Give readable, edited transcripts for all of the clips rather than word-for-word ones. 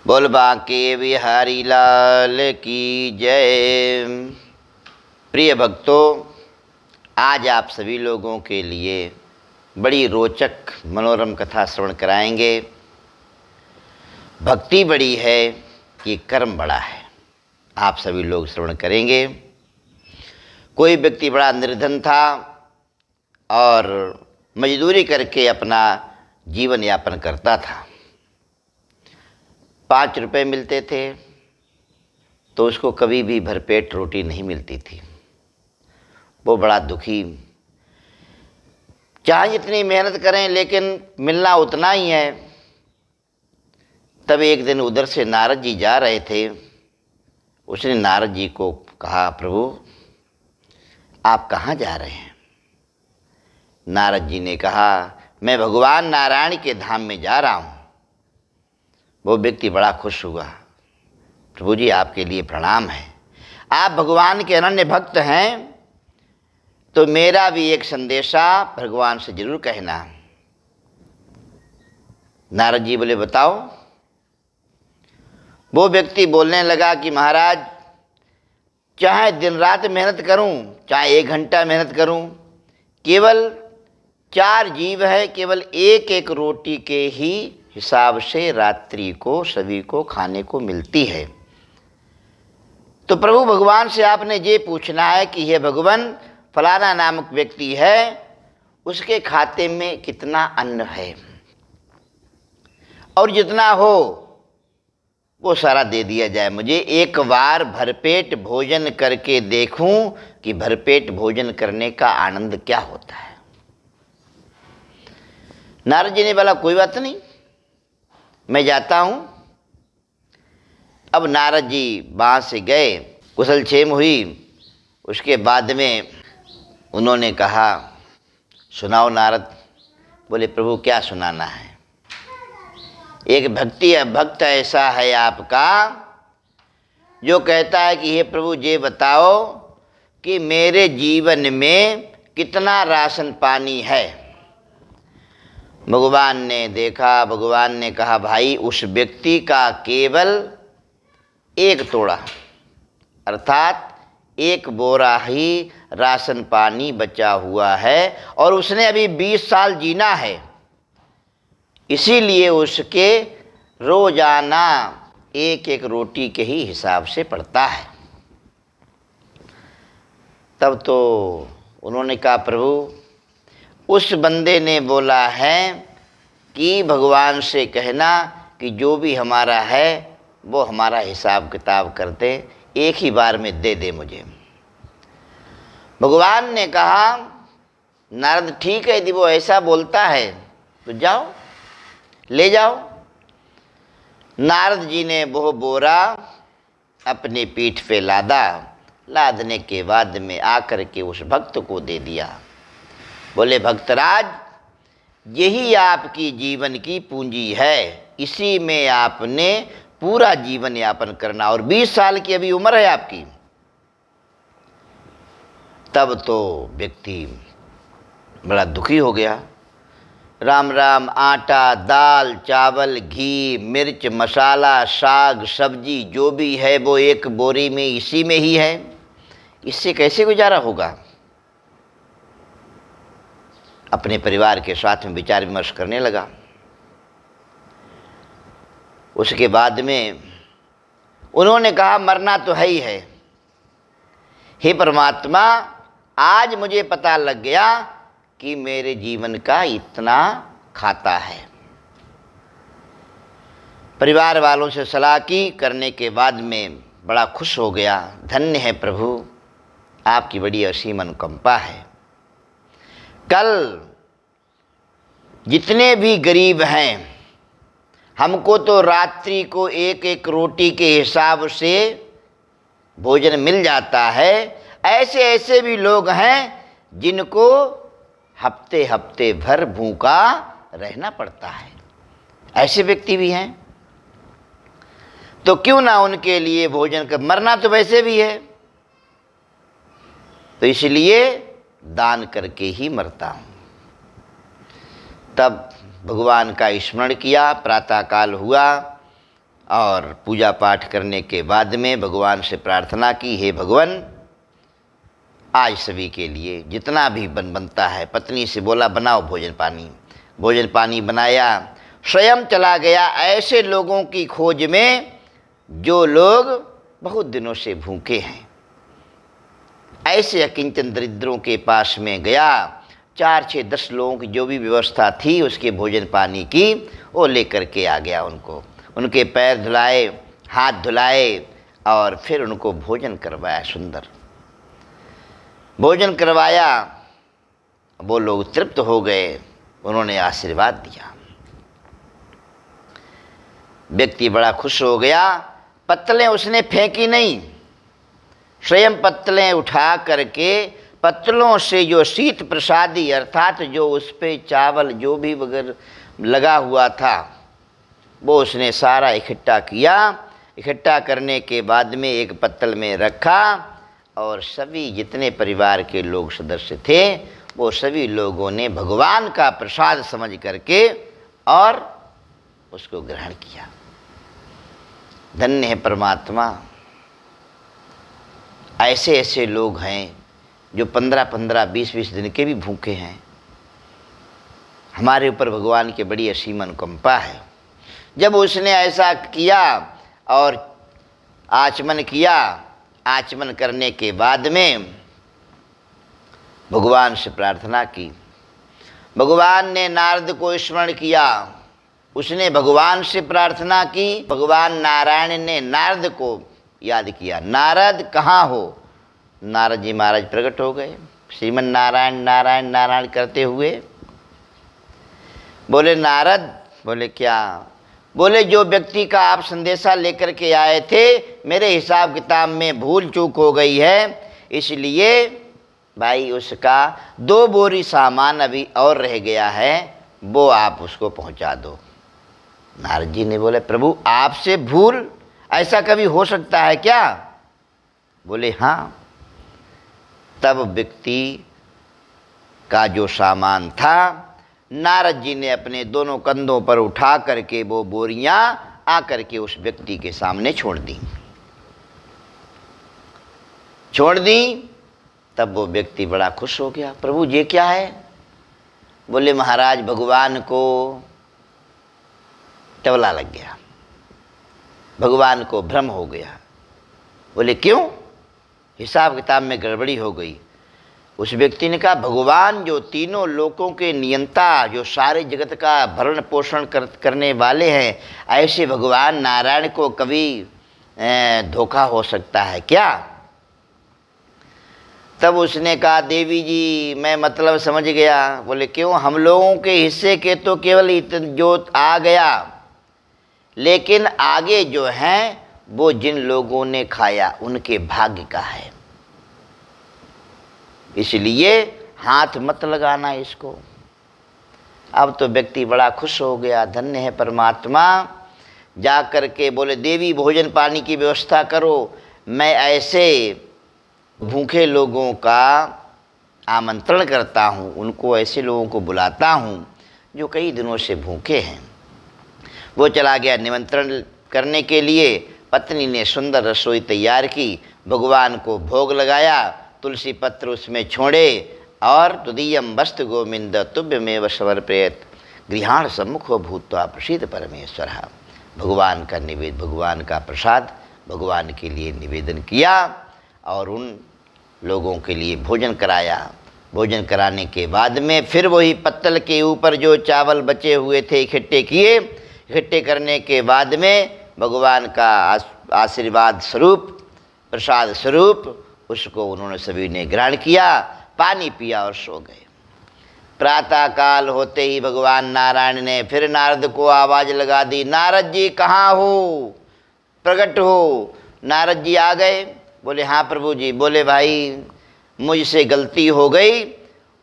बोल बांके बिहारी लाल की जय। प्रिय भक्तों, आज आप सभी लोगों के लिए बड़ी रोचक मनोरम कथा श्रवण कराएंगे। भक्ति बड़ी है कि कर्म बड़ा है, आप सभी लोग श्रवण करेंगे। कोई व्यक्ति बड़ा निर्धन था और मजदूरी करके अपना जीवन यापन करता था। 5 रुपये मिलते थे तो उसको कभी भी भरपेट रोटी नहीं मिलती थी। वो बड़ा दुखी, चाहे जितनी मेहनत करें लेकिन मिलना उतना ही है। तब एक दिन उधर से नारद जी जा रहे थे। उसने नारद जी को कहा, प्रभु आप कहाँ जा रहे हैं? नारद जी ने कहा, मैं भगवान नारायण के धाम में जा रहा हूँ। वो व्यक्ति बड़ा खुश हुआ। प्रभु जी आपके लिए प्रणाम है, आप भगवान के अनन्य भक्त हैं, तो मेरा भी एक संदेशा भगवान से जरूर कहना। नारद जी बोले, बताओ। वो व्यक्ति बोलने लगा कि महाराज, चाहे दिन रात मेहनत करूं, चाहे 1 घंटा मेहनत करूं, केवल 4 जीव है, केवल एक रोटी के ही हिसाब से रात्रि को सभी को खाने को मिलती है। तो प्रभु भगवान से आपने ये पूछना है कि हे भगवान, फलाना नामक व्यक्ति है, उसके खाते में कितना अन्न है, और जितना हो वो सारा दे दिया जाए। मुझे एक बार भरपेट भोजन करके देखूं कि भरपेट भोजन करने का आनंद क्या होता है। नारद जी ने बोला, कोई बात नहीं, मैं जाता हूँ। अब नारद जी वहाँ से गए, कुशल क्षेम हुई। उसके बाद में उन्होंने कहा, सुनाओ नारद। बोले, प्रभु क्या सुनाना है? एक भक्त ऐसा है आपका जो कहता है कि हे प्रभु ये बताओ कि मेरे जीवन में कितना राशन पानी है। भगवान ने देखा, भगवान ने कहा, भाई उस व्यक्ति का केवल 1 तोड़ा अर्थात 1 बोरा ही राशन पानी बचा हुआ है, और उसने अभी 20 साल जीना है, इसीलिए उसके रोजाना एक रोटी के ही हिसाब से पड़ता है। तब तो उन्होंने कहा, प्रभु उस बंदे ने बोला है कि भगवान से कहना कि जो भी हमारा है वो हमारा हिसाब किताब कर दे, एक ही बार में दे दे मुझे। भगवान ने कहा, नारद ठीक है, यदि वो ऐसा बोलता है तो जाओ ले जाओ। नारद जी ने वो बोरा अपनी पीठ पे लादा। लादने के बाद में आकर के उस भक्त को दे दिया। बोले, भक्तराज यही आपकी जीवन की पूंजी है, इसी में आपने पूरा जीवन यापन करना, और 20 साल की अभी उम्र है आपकी। तब तो व्यक्ति बड़ा दुखी हो गया। राम राम, आटा, दाल, चावल, घी, मिर्च, मसाला, साग, सब्जी जो भी है वो एक बोरी में इसी में ही है, इससे कैसे गुजारा होगा? अपने परिवार के साथ में विचार विमर्श करने लगा। उसके बाद में उन्होंने कहा, मरना तो है ही है। हे परमात्मा, आज मुझे पता लग गया कि मेरे जीवन का इतना खाता है। परिवार वालों से सलाह की, करने के बाद में बड़ा खुश हो गया। धन्य है प्रभु, आपकी बड़ी असीम अनुकंपा है। कल जितने भी गरीब हैं, हमको तो रात्रि को एक रोटी के हिसाब से भोजन मिल जाता है। ऐसे ऐसे भी लोग हैं जिनको हफ्ते हफ्ते भर भूखा रहना पड़ता है। ऐसे व्यक्ति भी हैं, तो क्यों ना उनके लिए भोजन कर, मरना तो वैसे भी है, तो इसलिए दान करके ही मरता हूँ। तब भगवान का स्मरण किया। प्रातःकाल हुआ, और पूजा पाठ करने के बाद में भगवान से प्रार्थना की, हे भगवान आज सभी के लिए जितना भी बनता है, पत्नी से बोला बनाओ भोजन पानी। भोजन पानी बनाया, स्वयं चला गया ऐसे लोगों की खोज में जो लोग बहुत दिनों से भूखे हैं। ऐसे अकिंचन दरिद्रों के पास में गया, 4, 6, 10 लोगों की जो भी व्यवस्था थी उसके भोजन पानी की, वो लेकर के आ गया उनको। उनके पैर धुलाए, हाथ धुलाए और फिर उनको भोजन करवाया। सुंदर भोजन करवाया। वो लोग तृप्त हो गए, उन्होंने आशीर्वाद दिया। व्यक्ति बड़ा खुश हो गया। पत्तलें उसने फेंकी नहीं, स्वयं पत्तलें उठा करके पत्तलों से जो शीत प्रसादी अर्थात जो उस पे चावल जो भी वगैरह लगा हुआ था वो उसने सारा इकट्ठा किया। इकट्ठा करने के बाद में एक पत्तल में रखा और सभी जितने परिवार के लोग सदस्य थे वो सभी लोगों ने भगवान का प्रसाद समझ करके और उसको ग्रहण किया। धन्य है परमात्मा। ऐसे ऐसे लोग हैं जो 15-15, 20-20 दिन के भी भूखे हैं। हमारे ऊपर भगवान की बड़ी असीम अनुकंपा है। जब उसने ऐसा किया और आचमन किया, आचमन करने के बाद में भगवान से प्रार्थना की। भगवान ने नारद को स्मरण किया, उसने भगवान से प्रार्थना की। भगवान नारायण ने नारद को याद किया, नारद कहाँ हो। नारद जी महाराज प्रकट हो गए, श्रीमन नारायण नारायण नारायण करते हुए। बोले नारद, बोले क्या। बोले जो व्यक्ति का आप संदेशा लेकर के आए थे मेरे हिसाब किताब में भूल चूक हो गई है, इसलिए भाई उसका 2 बोरी सामान अभी और रह गया है, वो आप उसको पहुंचा दो। नारद जी ने बोले प्रभु आपसे भूल ऐसा कभी हो सकता है क्या। बोले हाँ। तब व्यक्ति का जो सामान था नारद जी ने अपने दोनों कंधों पर उठा करके वो बोरियां आकर के उस व्यक्ति के सामने छोड़ दी। तब वो व्यक्ति बड़ा खुश हो गया, प्रभु ये क्या है। बोले महाराज भगवान को टवला लग गया, भगवान को भ्रम हो गया। बोले क्यों। हिसाब किताब में गड़बड़ी हो गई। उस व्यक्ति ने कहा भगवान जो तीनों लोकों के नियंता, जो सारे जगत का भरण पोषण करने वाले हैं, ऐसे भगवान नारायण को कभी धोखा हो सकता है क्या। तब उसने कहा देवी जी मैं मतलब समझ गया। बोले क्यों। हम लोगों के हिस्से के तो केवल जो आ गया, लेकिन आगे जो हैं वो जिन लोगों ने खाया उनके भाग्य का है, इसलिए हाथ मत लगाना इसको। अब तो व्यक्ति बड़ा खुश हो गया, धन्य है परमात्मा। जा कर के बोले देवी भोजन पानी की व्यवस्था करो, मैं ऐसे भूखे लोगों का आमंत्रण करता हूँ, उनको ऐसे लोगों को बुलाता हूँ जो कई दिनों से भूखे हैं। वो चला गया निमंत्रण करने के लिए। पत्नी ने सुंदर रसोई तैयार की, भगवान को भोग लगाया, तुलसी पत्र उसमें छोड़े और तुदीयम वस्तु गोविंद तुभ्यमेव समर्पयेत् गृहाण सम्मुखो भूत्वा प्रसीद परमेश्वर। भगवान का निवेद, भगवान का प्रसाद भगवान के लिए निवेदन किया और उन लोगों के लिए भोजन कराया। भोजन कराने के बाद में फिर वही पत्तल के ऊपर जो चावल बचे हुए थे इकट्ठे किए। इकट्ठे करने के बाद में भगवान का आशीर्वाद स्वरूप, प्रसाद स्वरूप उसको उन्होंने सभी ने ग्रहण किया, पानी पिया और सो गए। प्रातः काल होते ही भगवान नारायण ने फिर नारद को आवाज़ लगा दी, नारद जी कहाँ हो, प्रकट हो। नारद जी आ गए। बोले हाँ प्रभु जी। बोले भाई मुझसे गलती हो गई,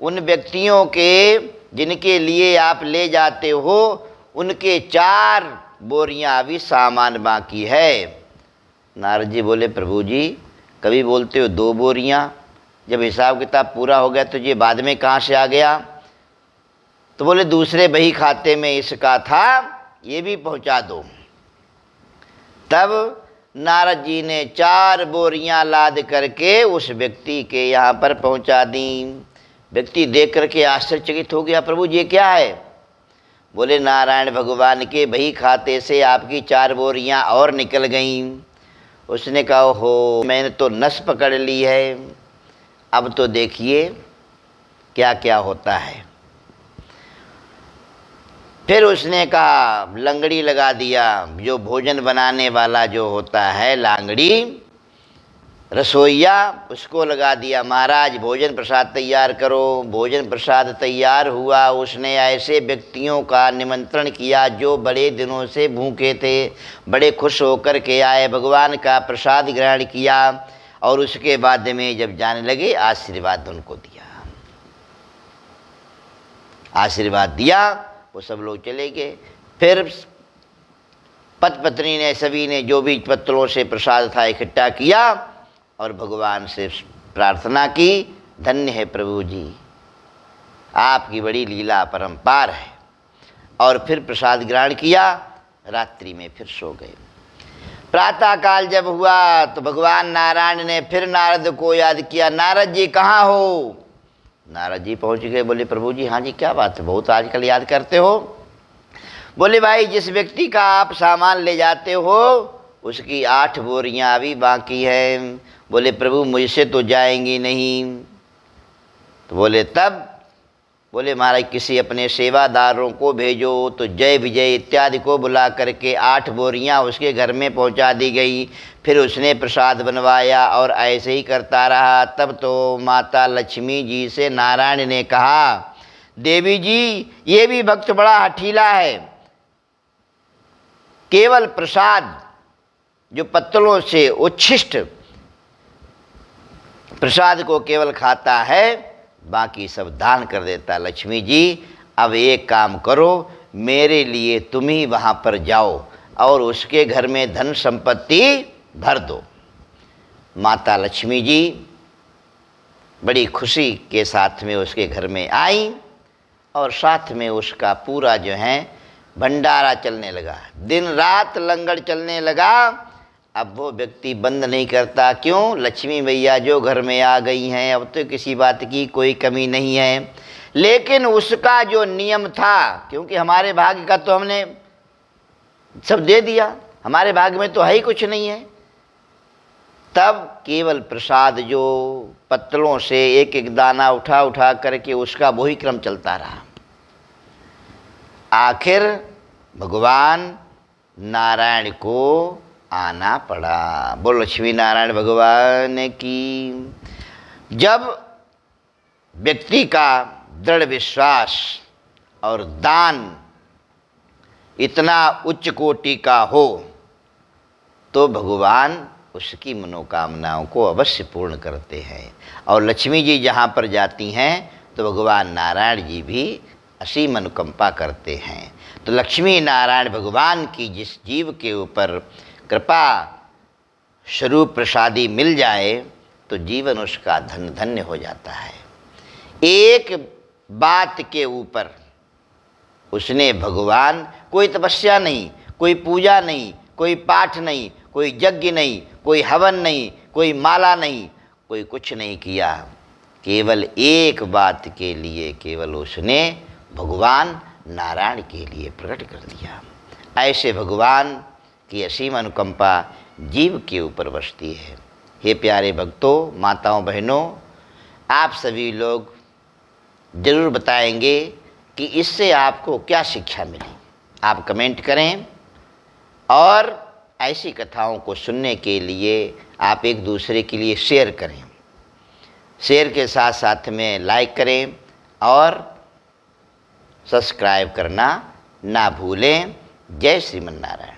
उन व्यक्तियों के जिनके लिए आप ले जाते हो उनके 4 बोरियां अभी सामान बाकी है। नारद जी बोले प्रभु जी कभी बोलते हो 2 बोरियां, जब हिसाब किताब पूरा हो गया तो ये बाद में कहाँ से आ गया। तो बोले दूसरे बही खाते में इसका था, ये भी पहुंचा दो। तब नारद जी ने 4 बोरियां लाद करके उस व्यक्ति के यहाँ पर पहुँचा दी। व्यक्ति देख करके आश्चर्यचकित हो गया, प्रभु जी ये क्या है? बोले नारायण भगवान के बही खाते से आपकी 4 बोरियां और निकल गईं। उसने कहा हो, मैंने तो नस पकड़ ली है, अब तो देखिए क्या क्या होता है। फिर उसने कहा लंगड़ी लगा दिया, जो भोजन बनाने वाला जो होता है लांगड़ी, रसोईया, उसको लगा दिया, महाराज भोजन प्रसाद तैयार करो। भोजन प्रसाद तैयार हुआ। उसने ऐसे व्यक्तियों का निमंत्रण किया जो बड़े दिनों से भूखे थे, बड़े खुश होकर के आए, भगवान का प्रसाद ग्रहण किया और उसके बाद में जब जाने लगे आशीर्वाद उनको दिया। आशीर्वाद दिया, वो सब लोग चले गए। फिर पति पत्नी ने सभी ने जो भी पत्रों से प्रसाद था इकट्ठा किया और भगवान से प्रार्थना की, धन्य है प्रभु जी, आपकी बड़ी लीला परम्पार है। और फिर प्रसाद ग्रहण किया, रात्रि में फिर सो गए। प्रातः काल जब हुआ तो भगवान नारायण ने फिर नारद को याद किया, नारद जी कहाँ हो? नारद जी पहुँच गए। बोले प्रभु जी हाँ जी क्या बात है, बहुत आजकल याद करते हो। बोले भाई जिस व्यक्ति का आप सामान ले जाते हो उसकी 8 बोरियां अभी बाकी हैं। बोले प्रभु मुझसे तो जाएंगी नहीं। तो बोले तब? बोले महाराज किसी अपने सेवादारों को भेजो। तो जय विजय इत्यादि को बुला करके 8 बोरियां उसके घर में पहुंचा दी गई। फिर उसने प्रसाद बनवाया और ऐसे ही करता रहा। तब तो माता लक्ष्मी जी से नारायण ने कहा, देवी जी ये भी भक्त बड़ा हठीला है, केवल प्रसाद जो पत्तलों से उच्छिष्ट प्रसाद को केवल खाता है, बाकी सब दान कर देता। लक्ष्मी जी अब एक काम करो, मेरे लिए तुम ही वहाँ पर जाओ और उसके घर में धन संपत्ति भर दो। माता लक्ष्मी जी बड़ी खुशी के साथ में उसके घर में आई और साथ में उसका पूरा जो है भंडारा चलने लगा। दिन रात लंगर चलने लगा। अब वो व्यक्ति बंद नहीं करता, क्यों? लक्ष्मी मैया जो घर में आ गई हैं, अब तो किसी बात की कोई कमी नहीं है। लेकिन उसका जो नियम था, क्योंकि हमारे भाग्य का तो हमने सब दे दिया, हमारे भाग्य में तो है ही कुछ नहीं है। तब केवल प्रसाद जो पत्तलों से एक एक दाना उठा उठा करके उसका वही क्रम चलता रहा। आखिर भगवान नारायण को आना पड़ा। बोल लक्ष्मी नारायण भगवान की। जब व्यक्ति का दृढ़ विश्वास और दान इतना उच्च कोटि का हो तो भगवान उसकी मनोकामनाओं को अवश्य पूर्ण करते हैं। और लक्ष्मी जी जहाँ पर जाती हैं तो भगवान नारायण जी भी असीम अनुकंपा करते हैं। तो लक्ष्मी नारायण भगवान की जिस जीव के ऊपर कृपा स्वरूप प्रसादी मिल जाए तो जीवन उसका धन्य हो जाता है। एक बात के ऊपर उसने भगवान, कोई तपस्या नहीं, कोई पूजा नहीं, कोई पाठ नहीं, कोई यज्ञ नहीं, कोई हवन नहीं, कोई माला नहीं, कोई कुछ नहीं किया, केवल एक बात के लिए केवल उसने भगवान नारायण के लिए प्रकट कर दिया। ऐसे भगवान की असीम अनुकंपा जीव के ऊपर बसती है। हे प्यारे भक्तों, माताओं, बहनों, आप सभी लोग ज़रूर बताएंगे कि इससे आपको क्या शिक्षा मिली। आप कमेंट करें और ऐसी कथाओं को सुनने के लिए आप एक दूसरे के लिए शेयर करें। शेयर के साथ साथ में लाइक करें और सब्सक्राइब करना ना भूलें। जय श्रीमन नारायण।